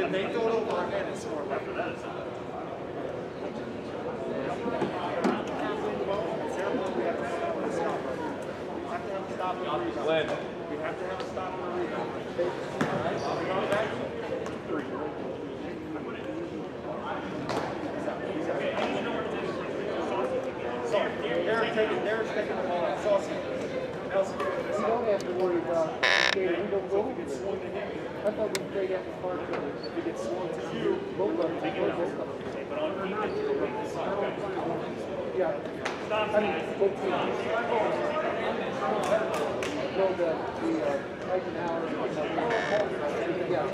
Then they go over again and score after that. Glenn. We have to have a stop and a rebound. All right? Three. Derek's taking the ball out. Saucy. Nelson. You don't have to worry about skating. We don't go over there. I thought we played at the park. If it gets swung to you, Both of them. but on defense, you're going to Yeah. I mean, both teams. No, the Eisenhower and yeah.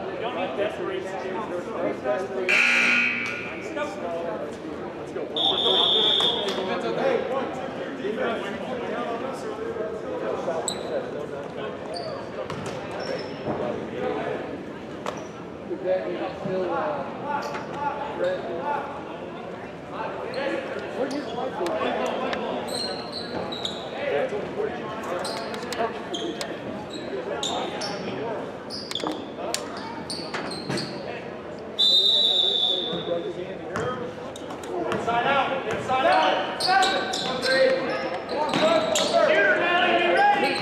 You don't need desperation. Let's go. Is that still red? Where's your Inside out. Inside out. 7, 3. Shooter, Nelly, be ready.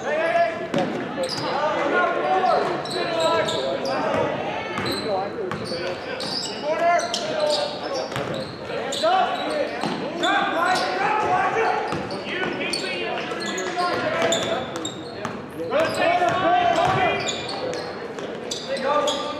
Hey. Corner. Hands up. Drop, Mike. Drop, watch it. You keep me in. Go, There goes.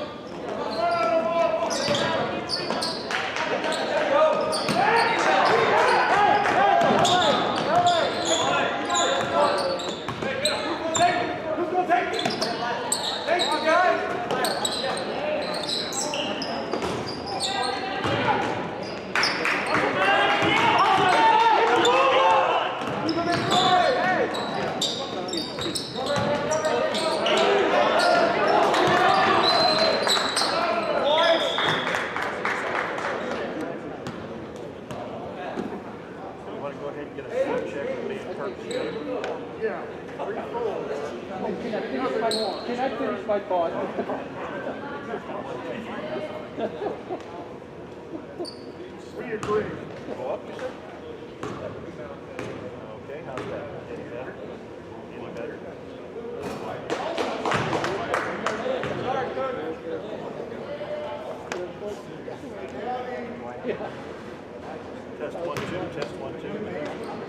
Can I finish my thought? We agree. Go up, you said? Okay, how's that? Any better? Any better? Test 1, 2, test 1, 2.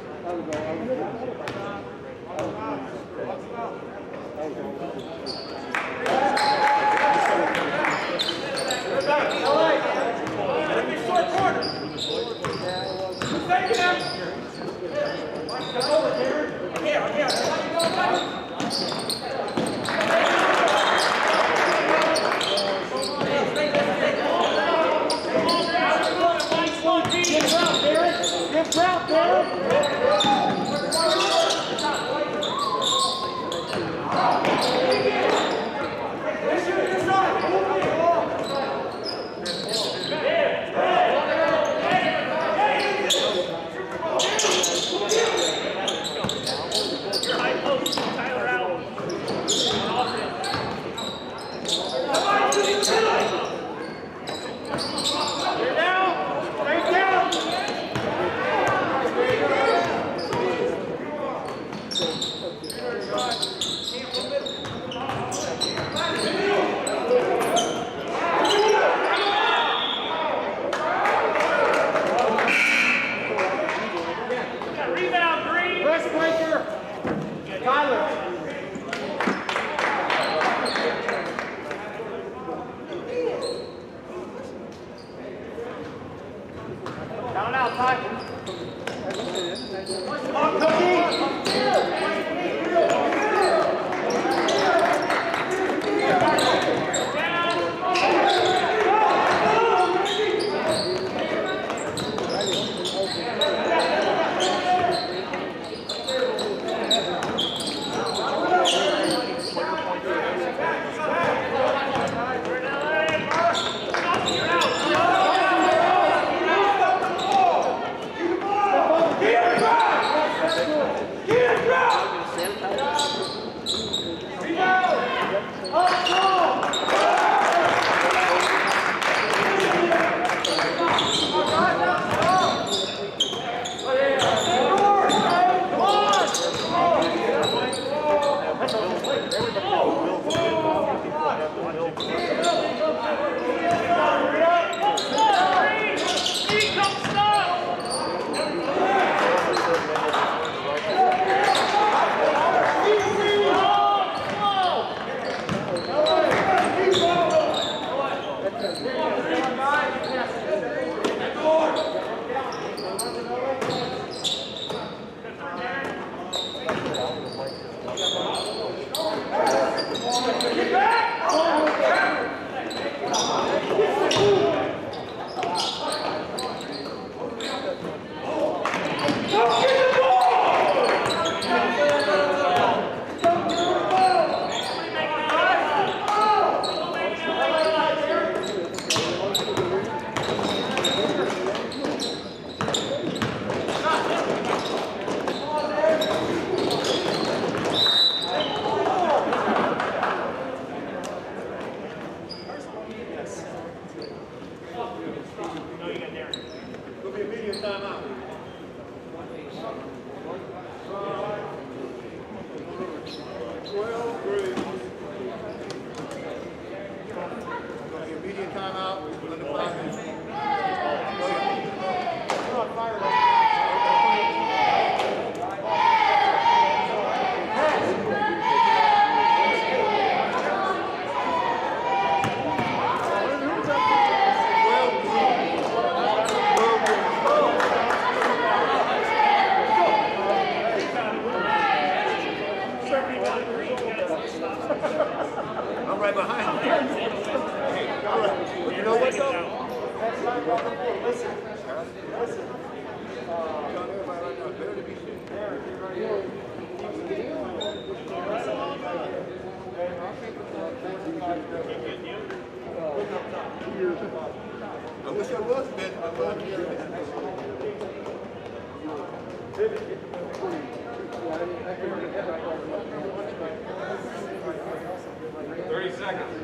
I wish I was betting my money. 30 seconds.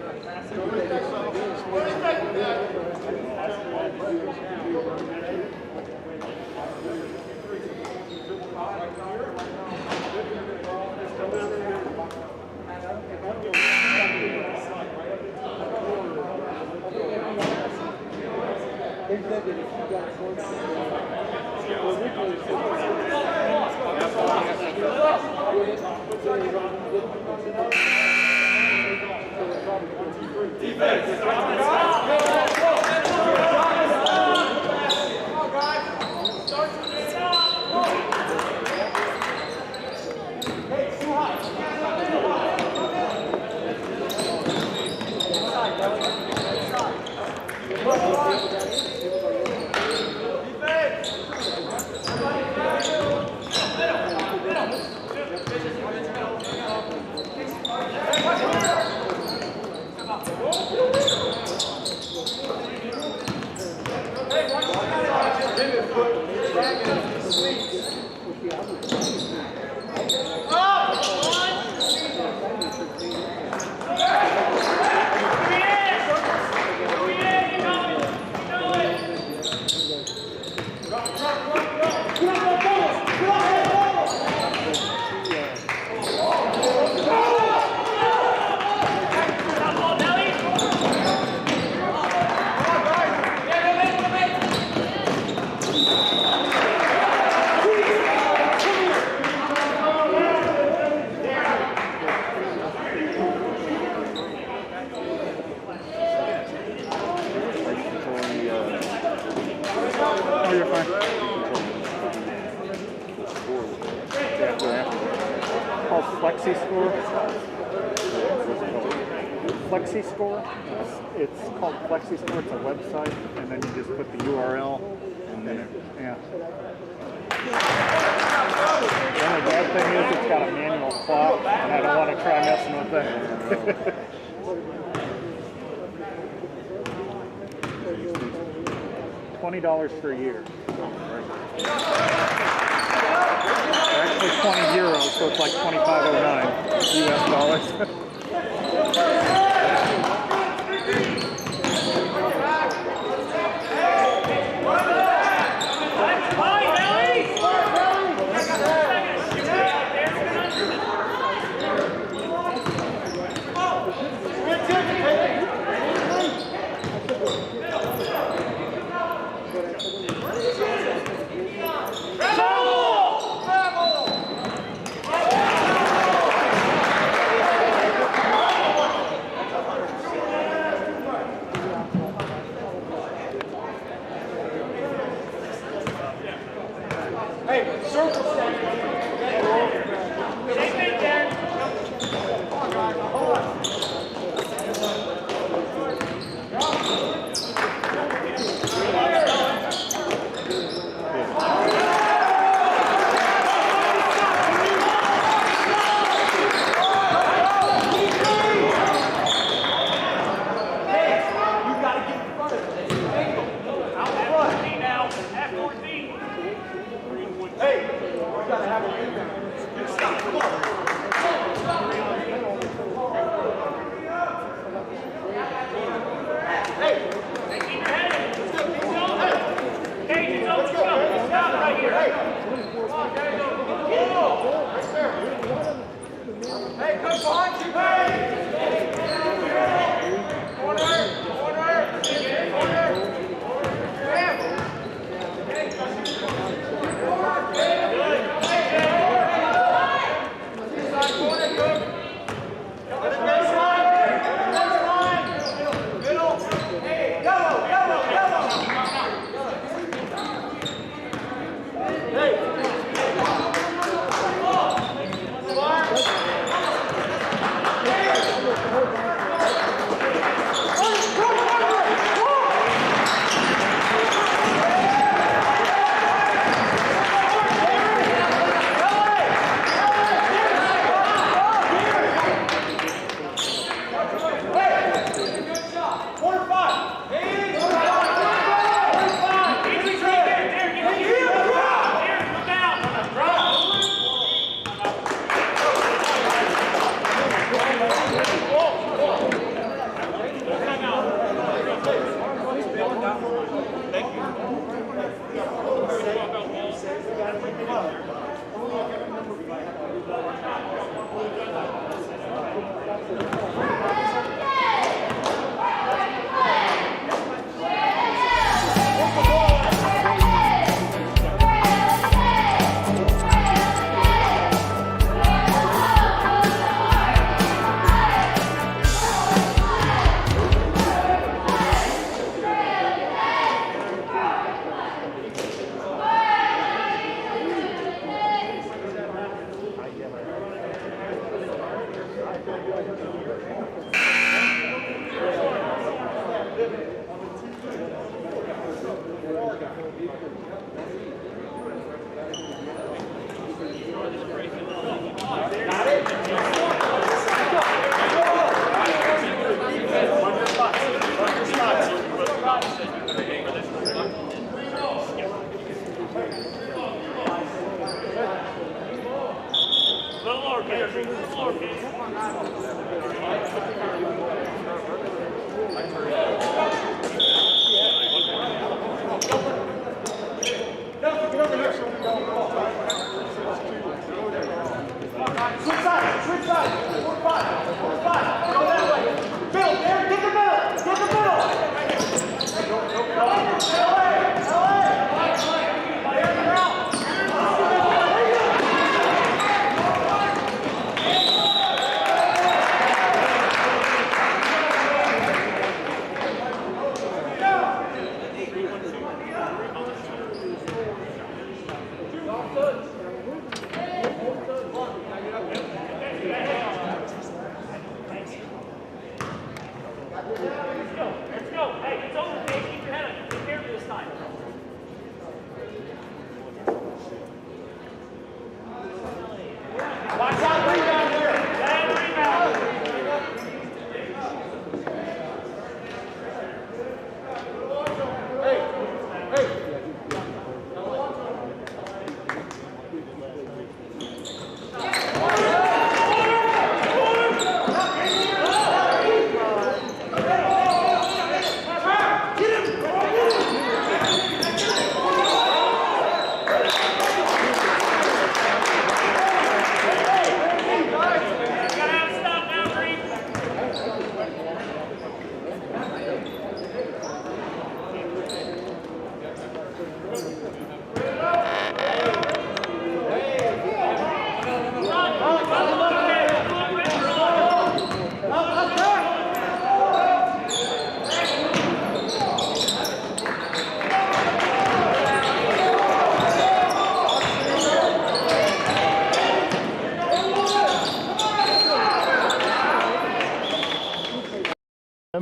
It's called FlexiScore. It's a website, and then you just put the URL, and then yeah. The only bad thing is it's got a manual clock, and I don't want to try messing with that. $20 for a year. They're actually 20 euros, so it's like 25.09 US dollars.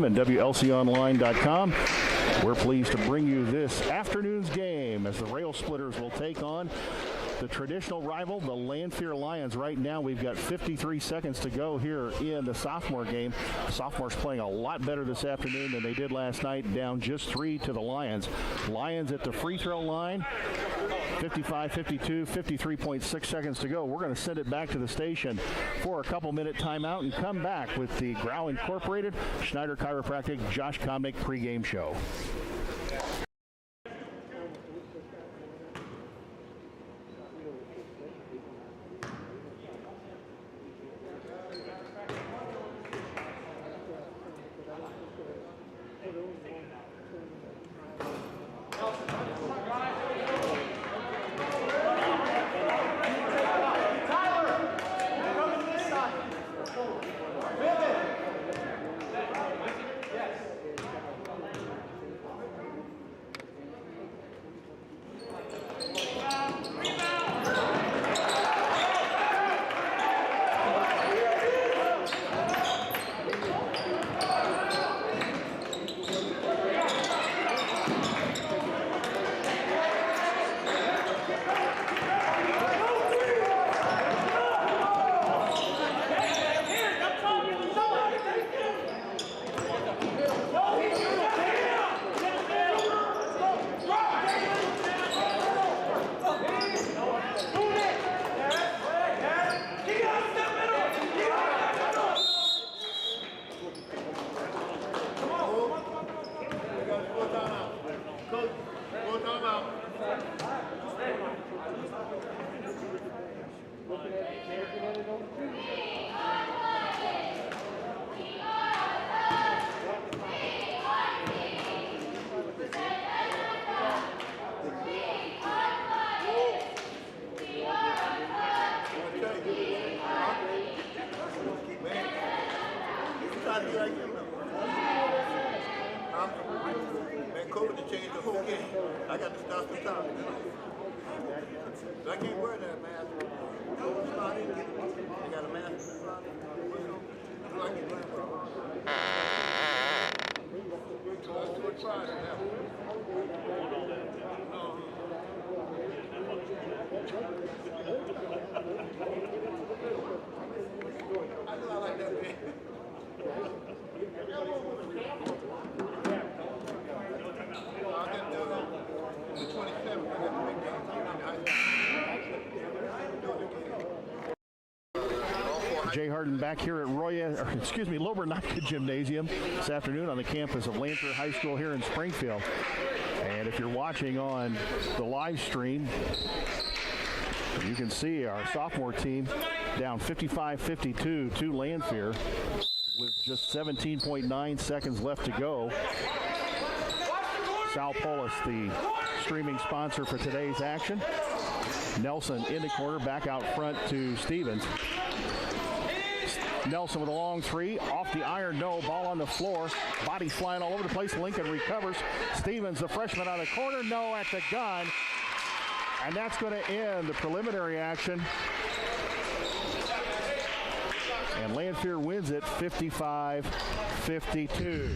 and WLCOnline.com. We're pleased to bring you this afternoon's game as the Rail Splitters will take on the traditional rival, the Lanphier Lions. Right now, we've got 53 seconds to go here in the sophomore game. The sophomores playing a lot better this afternoon than they did last night, down just 3 to the Lions. Lions at the free throw line. 55-52, 53.6 seconds to go. We're going to send it back to the station for a couple-minute timeout and come back with the Grau Incorporated, Schneider Chiropractic, Josh Comnick pregame show. I got to stop the time. I can't wear that mask. It's not in. I got a mask. So I can wear it. Let's do a try now. I know I like that man. Jay Harden back here at Lober-Naka Gymnasium this afternoon on the campus of Lanphier High School here in Springfield. And if you're watching on the live stream, you can see our sophomore team down 55-52 to Lanphier with just 17.9 seconds left to go. Sal Polis, the streaming sponsor for today's action. Nelson in the corner, back out front to Stevens. Nelson with a long three, off the iron, no, ball on the floor, body flying all over the place. Lincoln recovers. Stevens, the freshman, on the corner, no at the gun. And that's going to end the preliminary action. And Lanphier wins it 55-52.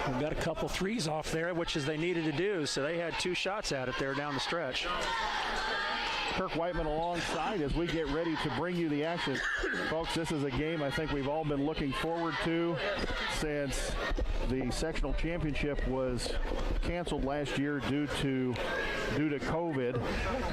We've got a couple threes off there, which is they needed to do, so they had 2 shots at it there down the stretch. Kirk Whiteman alongside as we get ready to bring you the action. Folks, this is a game I think we've all been looking forward to since the sectional championship was canceled last year due to COVID,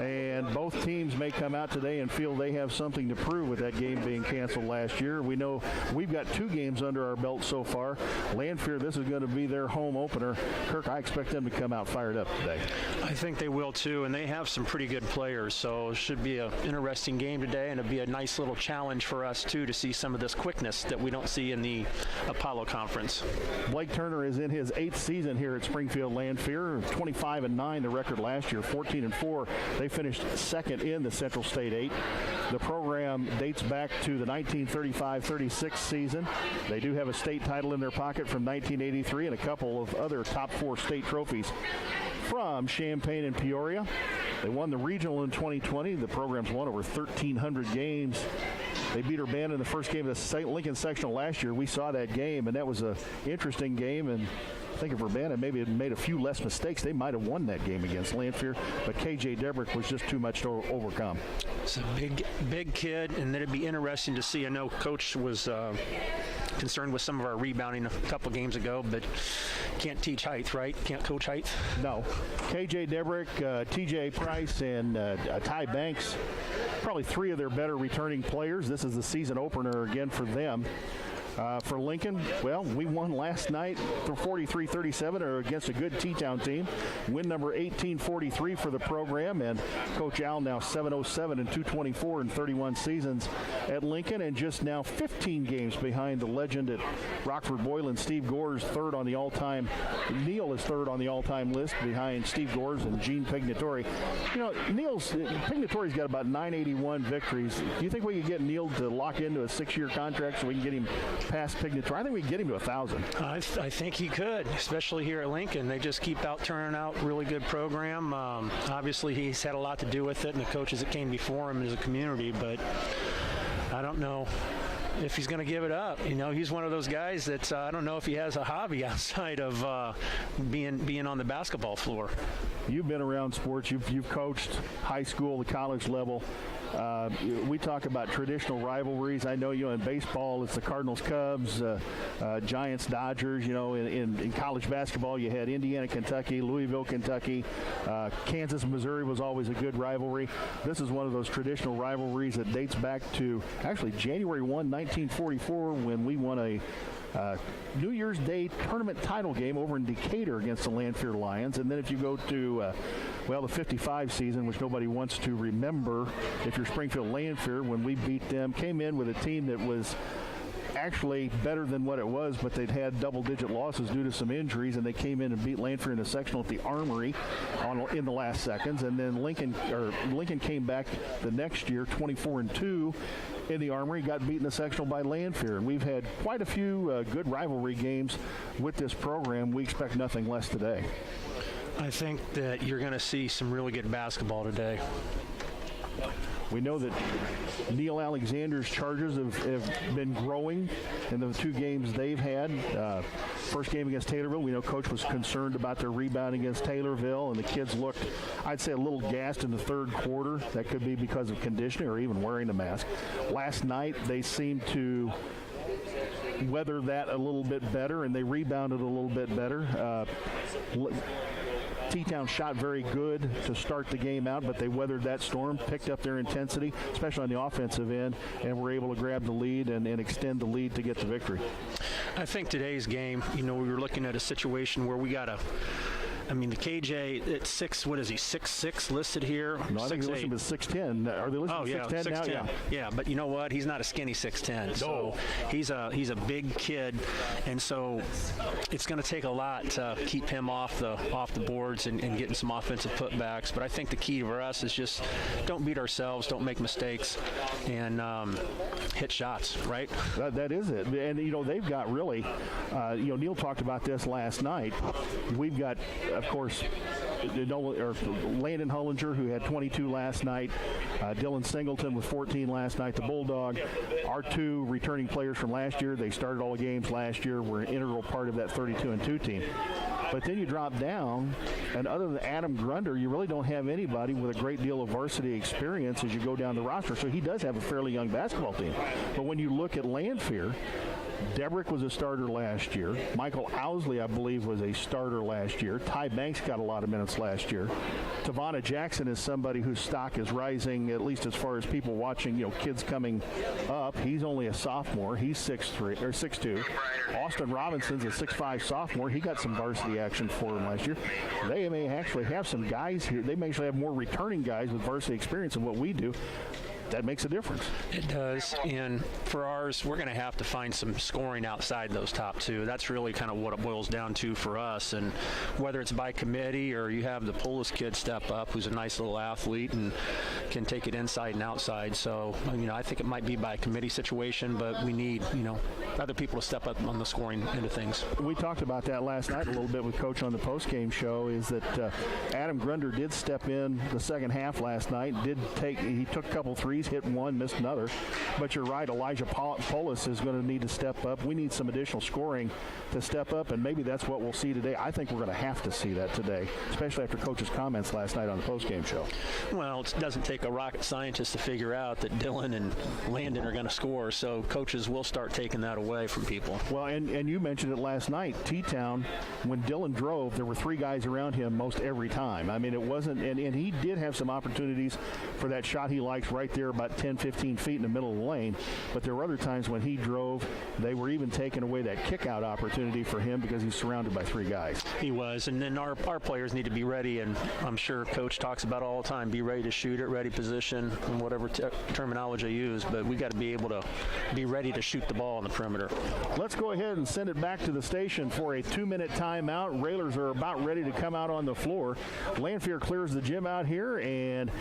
and both teams may come out today and feel they have something to prove with that game being canceled last year. We know we've got 2 games under our belt so far. Lanphier, this is going to be their home opener. Kirk, I expect them to come out fired up today. I think they will too, and they have some pretty good players, so it should be an interesting game today, and it'll be a nice little challenge for us too to see some of this quickness that we don't see in the Apollo Conference. Blake Turner is in his 8th season here at Springfield Lanphier. 25-9 the record last year, 14-4. They finished second in the Central State 8. The program dates back to the 1935-36 season. They do have a state title in their pocket from 1983 and a couple of other top 4 state trophies from Champaign and Peoria. They won the regional in 2020. The program's won over 1,300 games They beat Urbana in the first game of the St. Lincoln sectional last year. We saw that game, and that was an interesting game. And I think if Urbana maybe had made a few less mistakes, they might have won that game against Lanphier. But K.J. Debrick was just too much to overcome. It's a big kid, and then it'd be interesting to see. I know Coach was concerned with some of our rebounding a couple games ago, but can't teach height, right? Can't coach height? No. K.J. Debrick, T.J. Price, and Ty Banks, probably three of their better returning players. This is the season opener again for them. For Lincoln, well, we won last night for 43-37 or against a good T-Town team. Win number 1843 for the program, and Coach Al now 707 and 224 in 31 seasons at Lincoln, and just now 15 games behind the legend at Rockford Boylan. Steve Gore's third on the all-time. Neil is third on the all-time list behind Steve Gore's and Gene Pignatore. You know, Pignatore's got about 981 victories. Do you think we could get Neil to lock into a 6-year contract so we can get him past Pignatore? I think we can get him to 1,000. I think he could, especially here at Lincoln. They just keep turning out really good program. Obviously, he's had a lot to do with it, and the coaches that came before him as a community, but I don't know if he's going to give it up. You know, he's one of those guys that I don't know if he has a hobby outside of being on the basketball floor. You've been around sports. You've coached high school, the college level. We talk about traditional rivalries. I know, in baseball, it's the Cardinals-Cubs, Giants-Dodgers. In college basketball, you had Indiana-Kentucky, Louisville-Kentucky. Kansas-Missouri was always a good rivalry. This is one of those traditional rivalries that dates back to, actually, January 1, 1944, when we won a New Year's Day tournament title game over in Decatur against the Lanphier Lions. And then if you go to, the 55 season, which nobody wants to remember, if you're Springfield Lanphier, when we beat them, came in with a team that was actually better than what it was, but they'd had double-digit losses due to some injuries, and they came in and beat Lanphier in the sectional at the Armory in the last seconds. And then Lincoln came back the next year, 24-2 in the Armory, got beaten in the sectional by Lanphier. And we've had quite a few good rivalry games with this program. We expect nothing less today. I think that you're going to see some really good basketball today. We know that Neil Alexander's charges have been growing in the two games they've had. First game against Taylorville, we know Coach was concerned about their rebound against Taylorville, and the kids looked, I'd say, a little gassed in the third quarter. That could be because of conditioning or even wearing a mask. Last night, they seemed to weather that a little bit better, and they rebounded a little bit better. T-Town shot very good to start the game out, but they weathered that storm, picked up their intensity, especially on the offensive end, and were able to grab the lead and extend the lead to get the victory. I think today's game, we were looking at a situation where we got to, the KJ at 6, what is he, 6'6" listed here? No, I think they're listed as 6'10". Are they listed as 6'10" now? 6'10". Yeah, but you know what? He's not a skinny 6'10". No. So he's a big kid, and so it's going to take a lot to keep him off the boards and getting some offensive putbacks. But I think the key for us is just don't beat ourselves, don't make mistakes, and hit shots, right? That is it. And, they've got really, Neil talked about this last night. We've got, of course, Landon Hullinger, who had 22 last night. Dylan Singleton with 14 last night. The Bulldog, our two returning players from last year. They started all the games last year. Were an integral part of that 32-2 team. But then you drop down, and other than Adam Grunder, you really don't have anybody with a great deal of varsity experience as you go down the roster. So he does have a fairly young basketball team. But when you look at Lanphier, Debrick was a starter last year. Michael Owsley, I believe, was a starter last year. Ty Banks got a lot of minutes last year. Tavana Jackson is somebody whose stock is rising, at least as far as people watching, kids coming up. He's only a sophomore. He's 6'3" or 6'2". Austin Robinson's a 6'5" sophomore. He got some varsity action for him last year. They may actually have some guys here. They may actually have more returning guys with varsity experience than what we do. That makes a difference. It does, and for ours, we're going to have to find some scoring outside those top two. That's really kind of what it boils down to for us, and whether it's by committee or you have the Polis kid step up, who's a nice little athlete and can take it inside and outside. So, I think it might be by committee situation, but we need, other people to step up on the scoring end of things. We talked about that last night a little bit with Coach on the post-game show, is that Adam Grunder did step in the second half last night, he took a couple threes threes, hit one, missed another. But you're right, Elijah Polis is going to need to step up. We need some additional scoring to step up, and maybe that's what we'll see today. I think we're going to have to see that today, especially after Coach's comments last night on the postgame show. Well, it doesn't take a rocket scientist to figure out that Dylan and Landon are going to score, so coaches will start taking that away from people. Well, and you mentioned it last night. T-Town, when Dylan drove, there were 3 guys around him most every time. I mean, it wasn't, and he did have some opportunities for that shot he likes right there about 10, 15 feet in the middle of the lane, but there were other times when he drove, they were even taking away that kick-out opportunity for him because he's surrounded by 3 guys. He was, and then our players need to be ready, and I'm sure Coach talks about all the time, be ready to shoot it, ready position, and whatever terminology I use, but we got to be able to be ready to shoot the ball on the perimeter. Let's go ahead and send it back to the station for a 2-minute timeout. Railers are about ready to come out on the floor. Lanphier clears the gym out here, and